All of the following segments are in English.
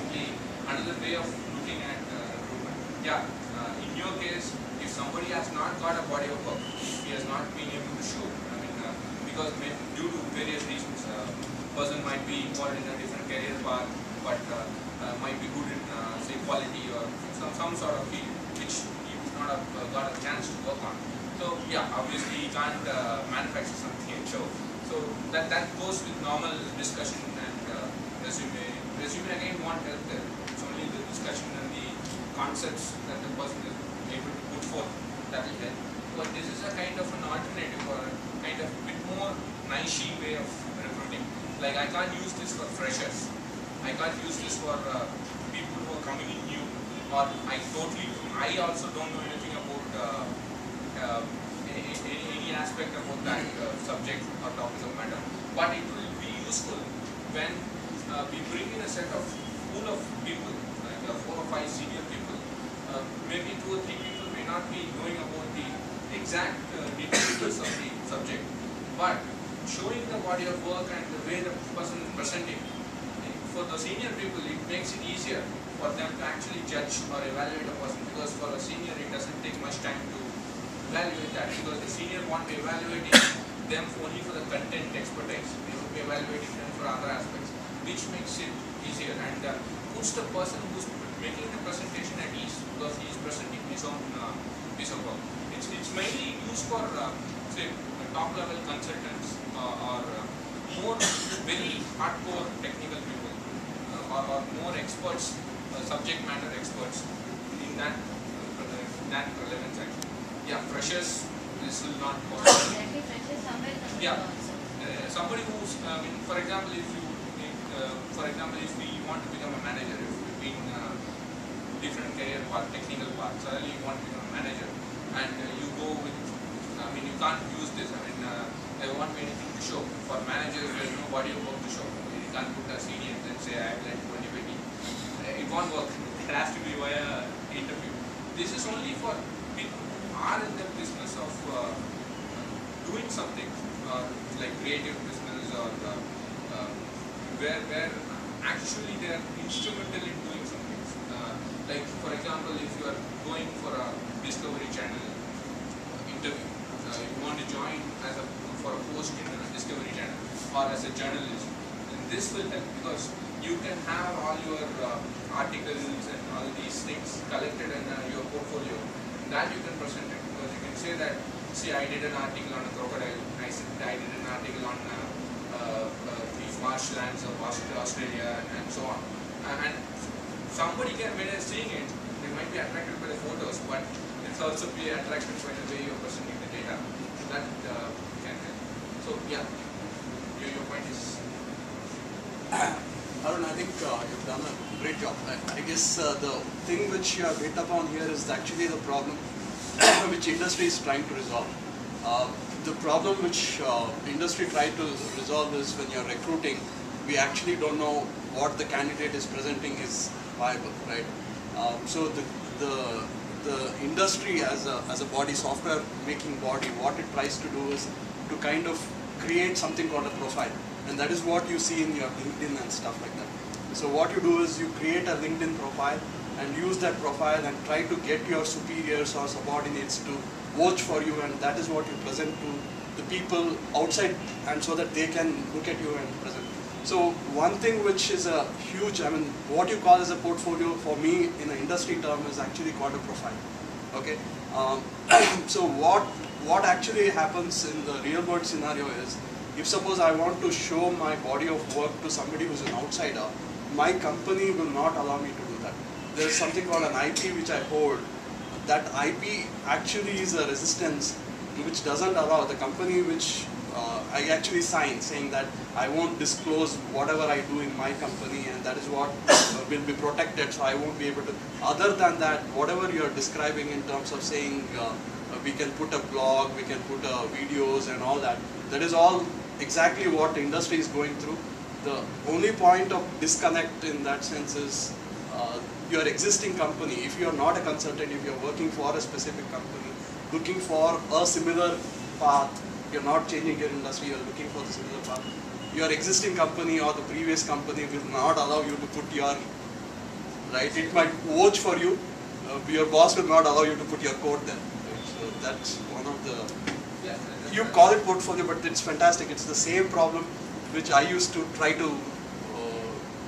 basically another way of looking at recruitment. Yeah, in your case, if somebody has not got a body of work, if he has not been able to show, I mean, because due to various reasons, person might be involved in a different career path, but might be good in say quality or some sort of field which he would not have got a chance to work on. So yeah, obviously he can't manufacture something and show. So that goes with normal discussion and resume. Resume again won't help there. It's only the discussion and the concepts that the person is able to put forth that will help. But this is a kind of an alternative or a kind of bit more niche way of recruiting. Like I can't use this for freshers. I can't use this for people who are coming in new. Or I also don't know anything about any aspect about that subject or topic of matter. But it will be useful when we bring in a set of pool of people, like 4 or 5 senior people. Maybe 2 or 3 people may not be knowing about the exact details of the subject, but showing the body of work and the way the person is presenting, for the senior people it makes it easier for them to actually judge or evaluate a person, because for a senior it doesn't take much time to evaluate that, because the senior won't be evaluating them only for the content expertise, they will be evaluating them for other aspects, which makes it easier and puts the person who's making the presentation at ease, because he is presenting his own piece of work. It's mainly used for say top level consultants or more very hardcore technical people or more experts, subject matter experts in that relevance actually. Yeah, freshers, this will not work. Yeah, somebody who's, for example, if we want to become a manager, if we've been different career path, technical path, suddenly you want to become a manager, and you go with, you can't use this. There won't be anything to show. For managers, there is no body of work to show. You can't put a senior and say, I have led 2020. It won't work. It has to be via interview. This is only for people who are in the business of doing something, like creative business, or where actually they are instrumental in doing something. Like for example, if you are going for a Discovery Channel interview, you want to join for a post in a Discovery Channel or as a journalist, then this will help, because you can have all your articles and all these things collected in your portfolio, that you can present it, because you can say that, see, I did an article on a crocodile, I did an article on the marshlands of Australia and so on, and somebody can, when they're seeing it, they might be attracted by the photos, but it's also be attracted by the way you're presenting the data. That can help. So yeah, your point is. Arun, I think you've done a great job. I guess the thing which you have hit upon here is actually the problem which industry is trying to resolve. The problem which industry try to resolve is when you're recruiting, we actually don't know what the candidate is presenting is viable, right? So the industry as a body, software making body, what it tries to do is to kind of create something called a profile, and that is what you see in your LinkedIn and stuff like that. So what you do is you create a LinkedIn profile and use that profile and try to get your superiors or subordinates to vouch for you, and that is what you present to the people outside, and so that they can look at you and present. So one thing which is a huge, what you call as a portfolio for me in an industry term is actually called a profile. Okay. So what actually happens in the real world scenario is, if suppose I want to show my body of work to somebody who's an outsider, my company will not allow me to do that. There is something called an IP which I hold. That IP actually is a resistance which doesn't allow the company which I actually sign, saying that I won't disclose whatever I do in my company, and that is what will be protected, so I won't be able to. Other than that, whatever you are describing in terms of saying we can put a blog, we can put videos and all that, that is all exactly what the industry is going through. The only point of disconnect in that sense is your existing company. If you are not a consultant, if you are working for a specific company, looking for a similar path, you're not changing your industry, you're looking for the similar path, your existing company or the previous company will not allow you to put your right? It might vouch for you. Your boss will not allow you to put your code there. Right? So that's one of the. Yeah, You call it portfolio, but it's fantastic. It's the same problem which I used to try to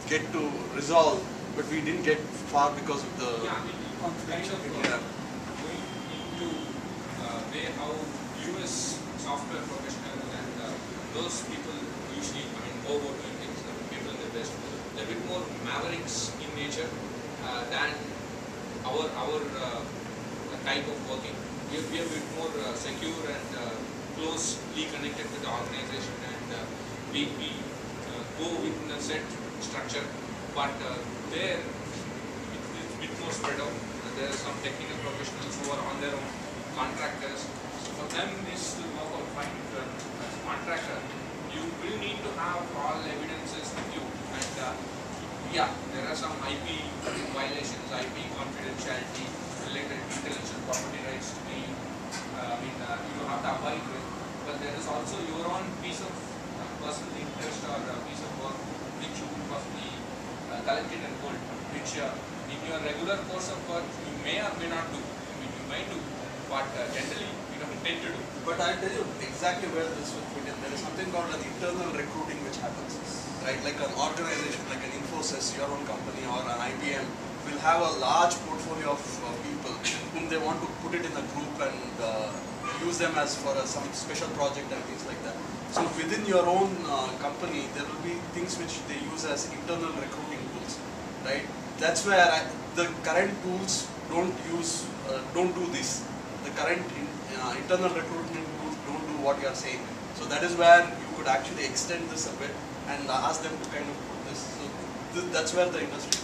get to resolve, but we didn't get far because of the yeah, I mean, kind of going into way how you as software professional and those people usually, I mean, go about doing things, the people in the West, they're a bit more mavericks in nature than our type of working. We are a bit more secure and closely connected with the organization, and we go within a set structure, but there it's a bit more spread out. There are some technical professionals who are on their own, contractors. So for them this will work out fine. As a contractor, you will need to have all evidences with you, and yeah, there are some IP violations, IP confidentiality related intellectual property rights to be you have to abide with, but there is also your own piece of personal interest or piece of work which you possibly collect it and hold, which in your regular course of work you may or may not do. I mean, you may do, but generally you don't tend to do. But I'll tell you exactly where this will fit in. There is something called an internal recruiting which happens, right? Like an organization, like an Infosys, your own company, or an IBM will have a large portfolio of people whom they want to put it in a group and use them as for some special project and things like that. So within your own company, there will be things which they use as internal recruiting tools, right? That's where the current tools don't do this. The current internal recruitment tools don't do what you are saying. So that is where you could actually extend this a bit and ask them to kind of put this. So that's where the industry.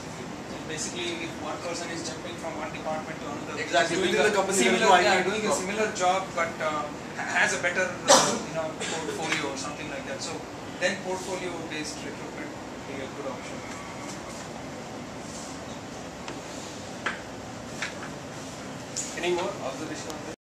Basically, if one person is jumping from one department to another, Exactly. doing Within a the company, similar, doing a similar job, but has a better portfolio or something like that. So then portfolio-based recruitment would be a good option. Any more observation on this?